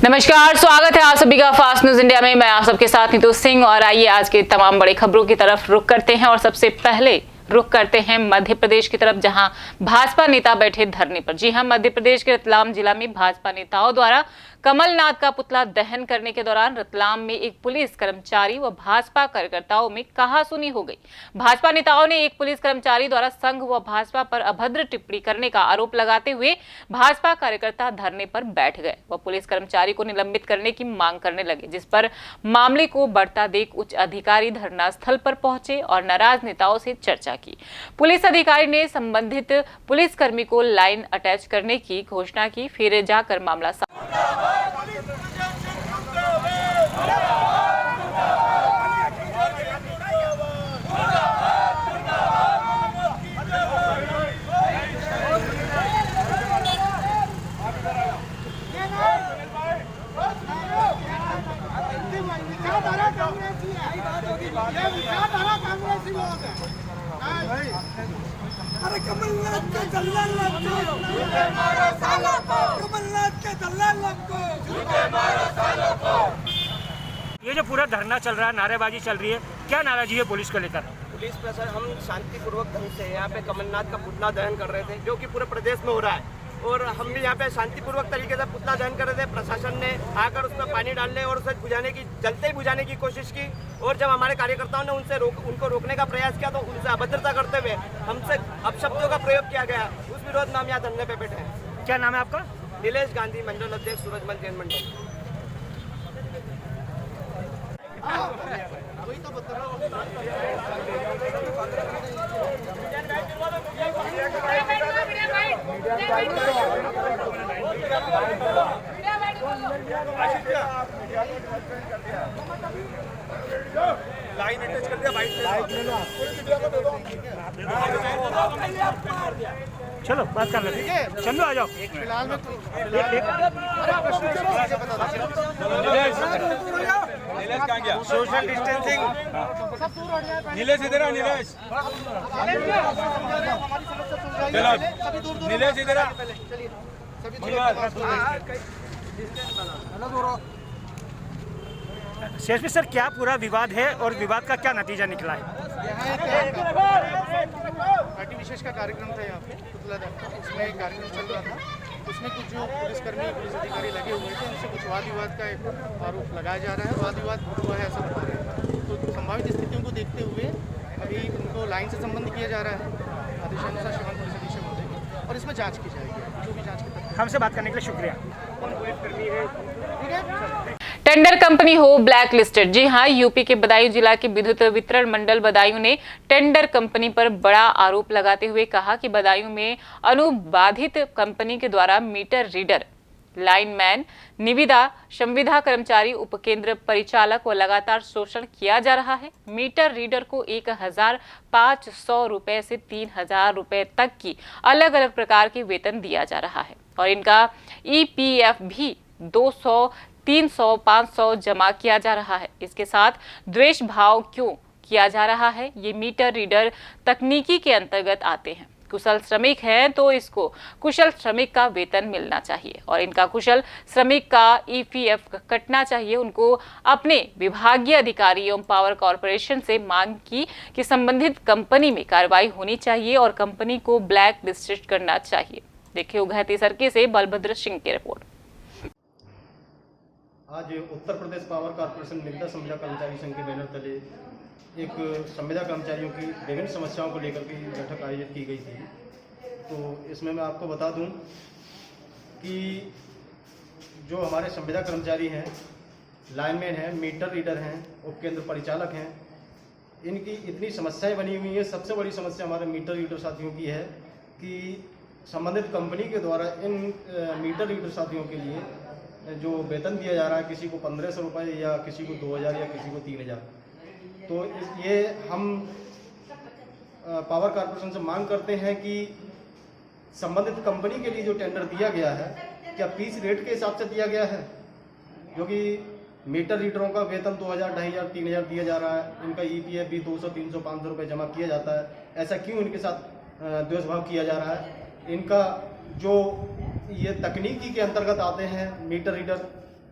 नमस्कार, स्वागत है आप सभी का फास्ट न्यूज इंडिया में। मैं आप सबके साथ नीतू सिंह और आइए आज के तमाम बड़ी खबरों की तरफ रुख करते हैं। और सबसे पहले रुख करते हैं मध्य प्रदेश की तरफ, जहां भाजपा नेता बैठे धरने पर। जी हां, मध्य प्रदेश के रतलाम जिला में भाजपा नेताओं द्वारा कमलनाथ का पुतला दहन करने के दौरान रतलाम में एक पुलिस कर्मचारी व भाजपा कार्यकर्ताओं में कहासुनी हो गई। भाजपा नेताओं ने एक पुलिस कर्मचारी द्वारा संघ व भाजपा पर अभद्र टिप्पणी करने का आरोप लगाते हुए भाजपा कार्यकर्ता धरने पर बैठ गए व पुलिस कर्मचारी को निलंबित करने की मांग करने लगे, जिस पर मामले को बढ़ता देख उच्च अधिकारी धरना स्थल पर पहुंचे और नाराज नेताओं से चर्चा की। पुलिस अधिकारी ने संबंधित पुलिसकर्मी को लाइन अटैच करने की घोषणा की। फिर जाकर मामला अरे कमलनाथ के दल्लाल लोग को झूठे मारो सालों को, कमलनाथ के दल्लाल लोग को झूठे मारो सालों को। ये जो पूरा धरना चल रहा है, नारेबाजी चल रही है, क्या नाराजगी है पुलिस को लेकर? पुलिस प्रशासन, हम शांतिपूर्वक ढंग से यहाँ पे कमलनाथ का पुतला दहन कर रहे थे, जो कि पूरे प्रदेश में हो रहा है, और हम भी यहाँ पे शांतिपूर्वक तरीके से पुतला दहन कर रहे थे। प्रशासन ने आकर उसमें पानी डालने और उसे बुझाने की, जलते ही बुझाने की कोशिश की, और जब हमारे कार्यकर्ताओं ने उनको रोकने का प्रयास किया तो उनसे अभद्रता करते हुए हमसे अपशब्दों का प्रयोग किया गया। उस विरोध में हम यहाँ धरने पे बैठे हैं। क्या नाम है आपका? नीलेश गांधी, मंडल अध्यक्ष, सूरजमल जैन मंडल। लाइन अटैच कर दिया, चलो बात कर लेते हैं। चलो आ जाओ। फिलहाल में सोशल डिस्टेंसिंग। नीलेश इधर आ, नीलेश नीलेश इधर आ। सीएसपी सर, क्या पूरा विवाद है और विवाद का क्या नतीजा निकला है? पार्टी विशेष का कार्यक्रम था यहाँ पे पुतला दहन का, उसमें एक कार्यक्रम चल रहा था। उसमें कुछ जो पुलिसकर्मी, पुलिस अधिकारी लगे हुए थे, उनसे कुछ वाद विवाद का एक आरोप लगाया जा रहा है। वाद विवाद हुआ है ऐसा बता रहे हैं। तो संभावित स्थितियों को देखते हुए अभी उनको लाइन से संबंध किया जा रहा है आदेशानुसार श्रीमान पुलिस अधीक्षक महोदय की, और इसमें जाँच की जाएगी। जो भी जाँच के तथ्य हमसे बात करने के लिए शुक्रिया। टेंडर कंपनी हो ब्लैक लिस्टेड। जी हां, यूपी के बदायूं जिला के विद्युत वितरण मंडल बदायूं ने टेंडर कंपनी पर बड़ा आरोप लगाते हुए कहा कि बदायूं में अनुबाधित कंपनी के द्वारा मीटर रीडर, लाइनमैन, निविदा, संविदा कर्मचारी, उपकेंद्र परिचालक व लगातार शोषण किया जा रहा है। मीटर रीडर को 1500 रुपए से 3000 रुपए तक की अलग अलग प्रकार के वेतन दिया जा रहा है और इनका EPF भी 200, 300, 500 जमा किया जा रहा है। इसके साथ द्वेष भाव क्यों किया जा रहा है? ये मीटर रीडर तकनीकी के अंतर्गत आते हैं, कुशल श्रमिक हैं तो इसको कुशल श्रमिक का वेतन मिलना चाहिए और इनका कुशल श्रमिक का EPF कटना चाहिए। उनको अपने विभागीय अधिकारी एवं पावर कॉरपोरेशन से मांग की कि संबंधित कंपनी में कार्रवाई होनी चाहिए और कंपनी को ब्लैक लिस्टेड करना चाहिए। देखिए उघैती सर्किल से बलभद्र सिंह की रिपोर्ट। आज उत्तर प्रदेश पावर कॉरपोरेशन निविदा संविदा कर्मचारी संघ के बैनर तले एक संविदा कर्मचारियों की विभिन्न समस्याओं को लेकर के बैठक आयोजित की गई थी। तो इसमें मैं आपको बता दूं कि जो हमारे संविदा कर्मचारी हैं, लाइनमैन हैं, मीटर रीडर हैं, उपकेंद्र परिचालक हैं, इनकी इतनी समस्याएं बनी हुई हैं। सबसे बड़ी समस्या हमारे मीटर रीडर साथियों की है कि संबंधित कंपनी के द्वारा इन मीटर रीडर साथियों के लिए जो वेतन दिया जा रहा है, किसी को 1500 रुपये या किसी को 2000 या किसी को 3000। तो ये हम पावर कॉरपोरेशन से मांग करते हैं कि संबंधित कंपनी के लिए जो टेंडर दिया गया है, क्या पीस रेट के हिसाब से दिया गया है? क्योंकि मीटर रीडरों का वेतन 2000, 2500, 3000 दिया जा रहा है, इनका EPF भी 200, 300, 500 रुपये जमा किया जाता है। ऐसा क्यों इनके साथ द्वेषभाव किया जा रहा है? इनका जो ये तकनीकी के अंतर्गत आते हैं मीटर रीडर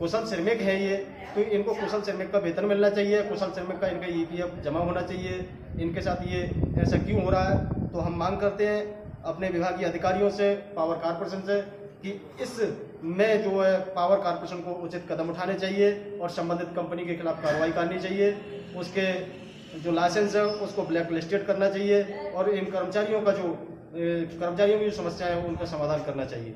कुशल श्रमिक है ये, तो इनको कुशल श्रमिक का वेतन मिलना चाहिए, कुशल श्रमिक का इनका EPF जमा होना चाहिए। इनके साथ ये ऐसा क्यों हो रहा है? तो हम मांग करते हैं अपने विभागीय अधिकारियों से, पावर कॉर्पोरेशन से, कि इस में जो है पावर कॉर्पोरेशन को उचित कदम उठाने चाहिए और संबंधित कंपनी के खिलाफ कार्रवाई करनी चाहिए। उसके जो लाइसेंस है उसको ब्लैक लिस्टेड करना चाहिए और इन कर्मचारियों की जो समस्या है उनका समाधान करना चाहिए।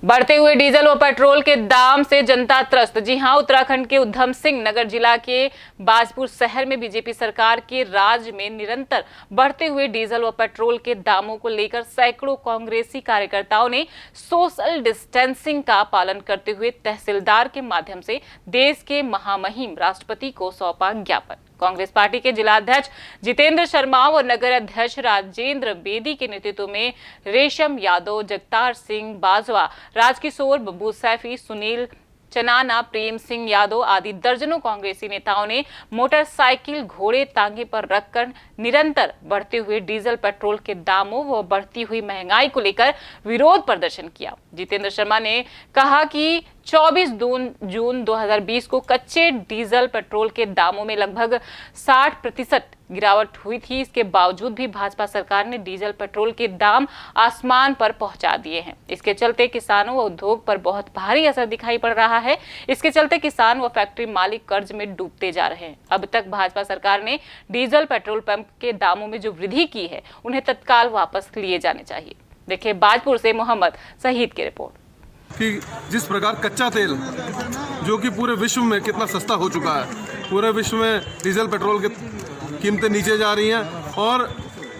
बढ़ते हुए डीजल और पेट्रोल के दाम से जनता त्रस्त। जी हां, उत्तराखंड के उधम सिंह नगर जिला के बाजपुर शहर में बीजेपी सरकार के राज में निरंतर बढ़ते हुए डीजल और पेट्रोल के दामों को लेकर सैकड़ों कांग्रेसी कार्यकर्ताओं ने सोशल डिस्टेंसिंग का पालन करते हुए तहसीलदार के माध्यम से देश के महामहिम राष्ट्रपति को सौंपा ज्ञापन। कांग्रेस पार्टी के जिलाध्यक्ष जितेंद्र शर्मा और नगर अध्यक्ष राजेंद्र बेदी के नेतृत्व में रेशम यादव, जगतार सिंह बाजवा, राजकिशोर, बब्बू सैफी, सुनील चनाना, प्रेम सिंह यादव आदि दर्जनों कांग्रेसी नेताओं ने मोटरसाइकिल घोड़े तांगे पर रखकर निरंतर बढ़ते हुए डीजल पेट्रोल के दामों व बढ़ती हुई महंगाई को लेकर विरोध प्रदर्शन किया। जितेंद्र शर्मा ने कहा कि 24 जून 2020 को कच्चे डीजल पेट्रोल के दामों में लगभग 60% गिरावट हुई थी। इसके बावजूद भी भाजपा सरकार ने डीजल पेट्रोल के दाम आसमान पर पहुंचा दिए हैं। इसके चलते किसानों व उद्योग पर बहुत भारी असर दिखाई पड़ रहा है। इसके चलते किसान व फैक्ट्री मालिक कर्ज में डूबते जा रहे हैं। अब तक भाजपा सरकार ने डीजल पेट्रोल पंप के दामों में जो वृद्धि की है उन्हें तत्काल वापस लिए जाने चाहिए। देखिए बाजपुर से मोहम्मद शहीद की रिपोर्ट। कि जिस प्रकार कच्चा तेल जो कि पूरे विश्व में कितना सस्ता हो चुका है, पूरे विश्व में डीजल पेट्रोल की कीमतें नीचे जा रही हैं और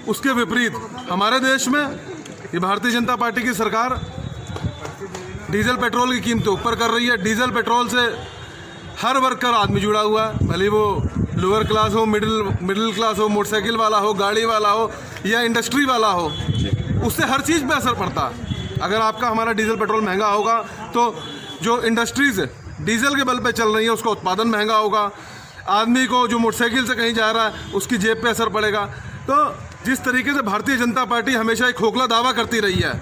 उसके विपरीत हमारे देश में ये भारतीय जनता पार्टी की सरकार डीजल पेट्रोल की कीमतें ऊपर कर रही है। डीजल पेट्रोल से हर वर्ग का आदमी जुड़ा हुआ है, भले वो लोअर क्लास हो, मिडिल क्लास हो, मोटरसाइकिल वाला हो, गाड़ी वाला हो या इंडस्ट्री वाला हो, उससे हर चीज़ पे असर पड़ता है। अगर आपका हमारा डीजल पेट्रोल महंगा होगा तो जो इंडस्ट्रीज़ डीजल के बल पे चल रही है उसका उत्पादन महंगा होगा। आदमी को जो मोटरसाइकिल से कहीं जा रहा है उसकी जेब पे असर पड़ेगा। तो जिस तरीके से भारतीय जनता पार्टी हमेशा एक खोखला दावा करती रही है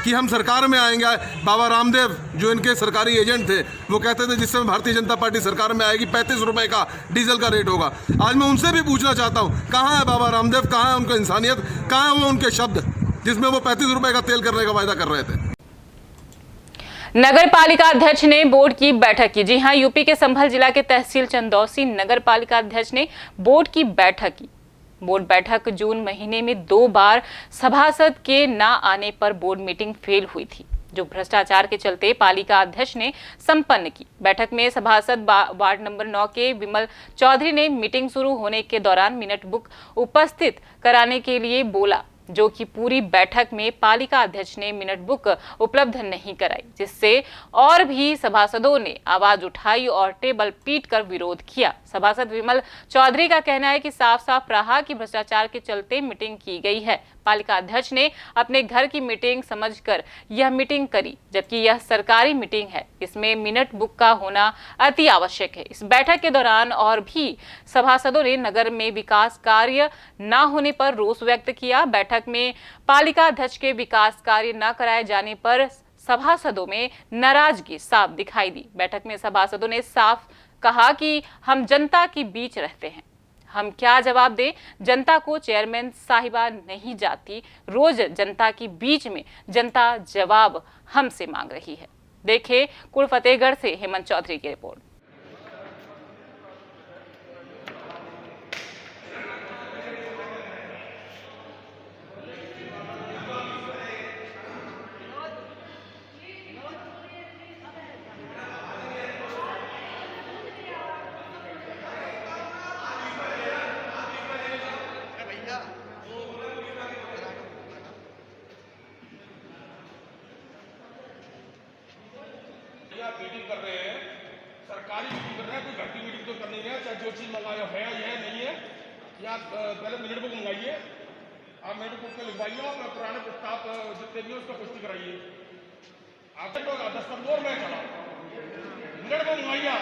कि हम सरकार में आएंगे, बाबा रामदेव जो इनके सरकारी एजेंट थे वो कहते थे जिस समय भारतीय जनता पार्टी सरकार में आएगी 35 रुपये का डीजल का रेट होगा। आज मैं उनसे भी पूछना चाहता हूँ, कहाँ है बाबा रामदेव, कहाँ है उनका इंसानियत, कहाँ है वो उनके शब्द जिसमें वो 35 रुपये का तेल करने का वायदा कर रहे थे। नगर पालिका अध्यक्ष ने बोर्ड की बैठक की। जी हां, यूपी के संभल जिला के तहसील चंदौसी नगर पालिका अध्यक्ष ने बोर्ड की बैठक की। बोर्ड बैठक जून महीने में 2 बार सभासद के न आने पर बोर्ड मीटिंग फेल हुई थी, जो भ्रष्टाचार के चलते पालिका अध्यक्ष ने संपन्न की। बैठक में सभासद वार्ड नंबर 9 के विमल चौधरी ने मीटिंग शुरू होने के दौरान मिनट बुक उपस्थित कराने के लिए बोला, जो कि पूरी बैठक में पालिका अध्यक्ष ने मिनट बुक उपलब्ध नहीं कराई, जिससे और भी सभासदों ने आवाज उठाई और टेबल पीटकर विरोध किया। सभासद विमल चौधरी का कहना है कि साफ साफ रहा कि भ्रष्टाचार के चलते मीटिंग की गई है। पालिका अध्यक्ष ने अपने घर की मीटिंग समझकर यह मीटिंग करी, जबकि यह सरकारी मीटिंग है। इसमें मिनट बुक का होना अति आवश्यक है। इस बैठक के दौरान और भी सभासदों ने नगर में विकास कार्य न होने पर रोष व्यक्त किया। बैठक में पालिका अध्यक्ष के विकास कार्य न कराए जाने पर सभासदों में नाराजगी साफ दिखाई दी। बैठक में सभासदों ने साफ कहा कि हम जनता के बीच रहते हैं, हम क्या जवाब दें, जनता को चेयरमैन साहिबा नहीं जाती, रोज जनता के बीच में जनता जवाब हमसे मांग रही है। देखें कुल फतेहगढ़ से हेमंत चौधरी की रिपोर्ट। मीटिंग कर रहे हैं, सरकारी मीटिंग कर रहे हैं, कोई घर की मीटिंग तो कर नहीं रहे हैं। चाहे जो चीज़ मंगाया है या नहीं है, या पहले मिनट बुक मंगाइए, आप मिनट बुक में लिखवाइए और पुराने प्रस्ताव जितने भी उसको पुष्टि कराइए। आपके तो 10 करोड़ में चला मिनट बुक मंगाइए।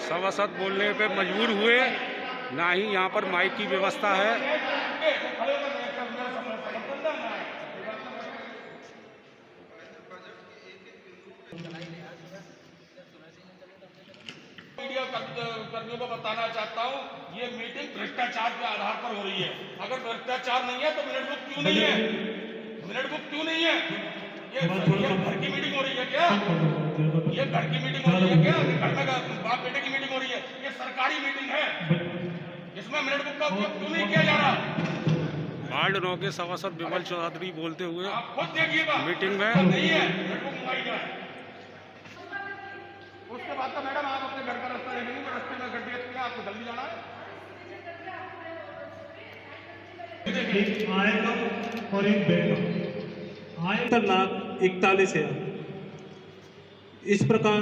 सभासद बोलने पे मजबूर हुए, ना ही यहाँ पर माइक की व्यवस्था है। कर्मियों को बताना चाहता हूँ, ये मीटिंग भ्रष्टाचार के आधार पर हो रही है। अगर भ्रष्टाचार नहीं है तो मिनट बुक क्यों नहीं है? मिनट बुक क्यों नहीं है? ये घर की मीटिंग हो रही है क्या? ये घर की मीटिंग हो रही है क्या? घर में बाप बेटे की मीटिंग हो रही है? ये सरकारी मीटिंग है, इसमें मिनट बुक का उपयोग क्यों नहीं किया जा रहा? वार्ड 9 के सभासद विमल चौधरी बोलते हुए आप खुद देखिएगा, मीटिंग में नहीं है मिनट बुक मंगाइएगा। उसके बाद तो मैडम आप अपने घर का रास्ता देखेंगे, रास्ते में गड्ढे हैं, आपको जल्दी जाना है। एक आएगा और एक बेटा आय का लाभ 41,000। इस प्रकार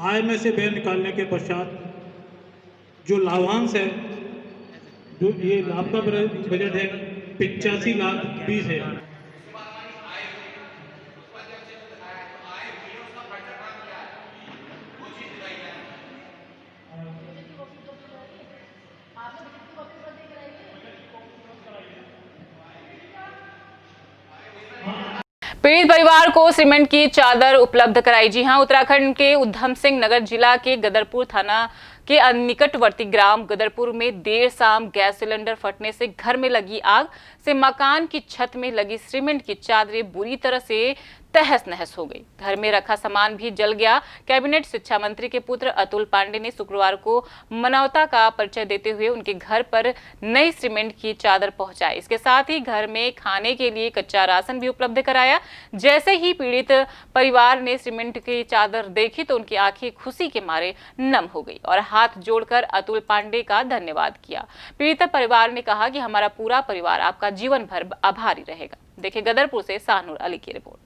आय में से व्यय निकालने के पश्चात जो लाभांश है, जो ये लाभ का बजट है 85,20,000। पीड़ित परिवार को सीमेंट की चादर उपलब्ध कराई। जी हां, उत्तराखंड के उधम सिंह नगर जिला के गदरपुर थाना के निकटवर्ती ग्राम गदरपुर में देर शाम गैस सिलेंडर फटने से घर में लगी आग से मकान की छत में लगी सीमेंट की चादरें बुरी तरह से तहस नहस हो गई। घर में रखा सामान भी जल गया। कैबिनेट शिक्षा मंत्री के पुत्र अतुल पांडे ने शुक्रवार को मानवता का परिचय देते हुए उनके घर पर नई सीमेंट की चादर पहुंचाई। इसके साथ ही घर में खाने के लिए कच्चा राशन भी उपलब्ध कराया। जैसे ही पीड़ित परिवार ने सीमेंट की चादर देखी तो उनकी आंखें खुशी के मारे नम हो गई और हाथ जोड़कर अतुल पांडे का धन्यवाद किया। पीड़ित परिवार ने कहा कि हमारा पूरा परिवार आपका जीवन भर आभारी रहेगा। देखिए गदरपुर से शाहनूर अली की रिपोर्ट।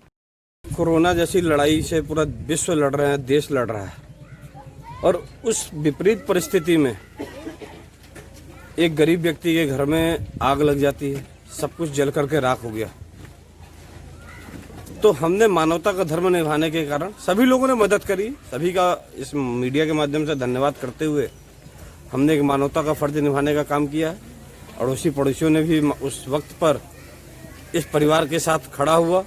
कोरोना जैसी लड़ाई से पूरा विश्व लड़ रहे हैं, देश लड़ रहा है, और उस विपरीत परिस्थिति में एक गरीब व्यक्ति के घर में आग लग जाती है, सब कुछ जल करके राख हो गया। तो हमने मानवता का धर्म निभाने के कारण सभी लोगों ने मदद करी। सभी का इस मीडिया के माध्यम से धन्यवाद करते हुए हमने एक मानवता का फर्ज निभाने का काम किया है। अड़ोसी पड़ोसियों ने भी उस वक्त पर इस परिवार के साथ खड़ा हुआ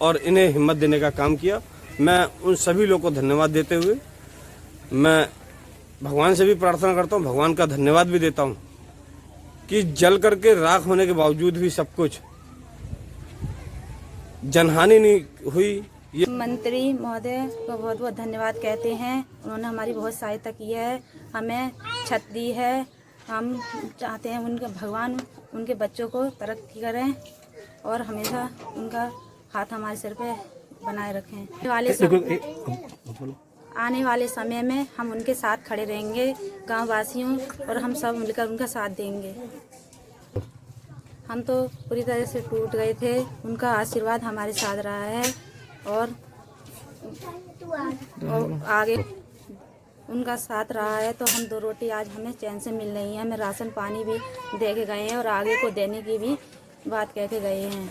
और इन्हें हिम्मत देने का काम किया। मैं उन सभी लोगों को धन्यवाद देते हुए मैं भगवान से भी प्रार्थना करता हूं, भगवान का धन्यवाद भी देता हूं कि जल करके राख होने के बावजूद भी सब कुछ जनहानि नहीं हुई। ये मंत्री महोदय को बहुत बहुत धन्यवाद कहते हैं। उन्होंने हमारी बहुत सहायता की है, हमें छत दी है। हम चाहते हैं उनके भगवान उनके बच्चों को तरक्की करें और हमेशा उनका हाथ हमारे सिर पे बनाए रखें। आने वाले समय में हम उनके साथ खड़े रहेंगे, गांव वासियों और हम सब मिलकर उनका साथ देंगे। हम तो पूरी तरह से टूट गए थे, उनका आशीर्वाद हमारे साथ रहा है और आगे उनका साथ रहा है। तो हम 2 रोटी आज हमें चैन से मिल रही है। हमें राशन पानी भी दे के गए हैं और आगे को देने की भी बात कह के गए हैं।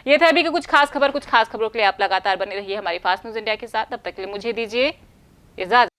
ये था अभी की कुछ खास खबरों के लिए आप लगातार बने रहिए हमारी फास्ट न्यूज इंडिया के साथ। तब तक के लिए मुझे दीजिए इजाजत।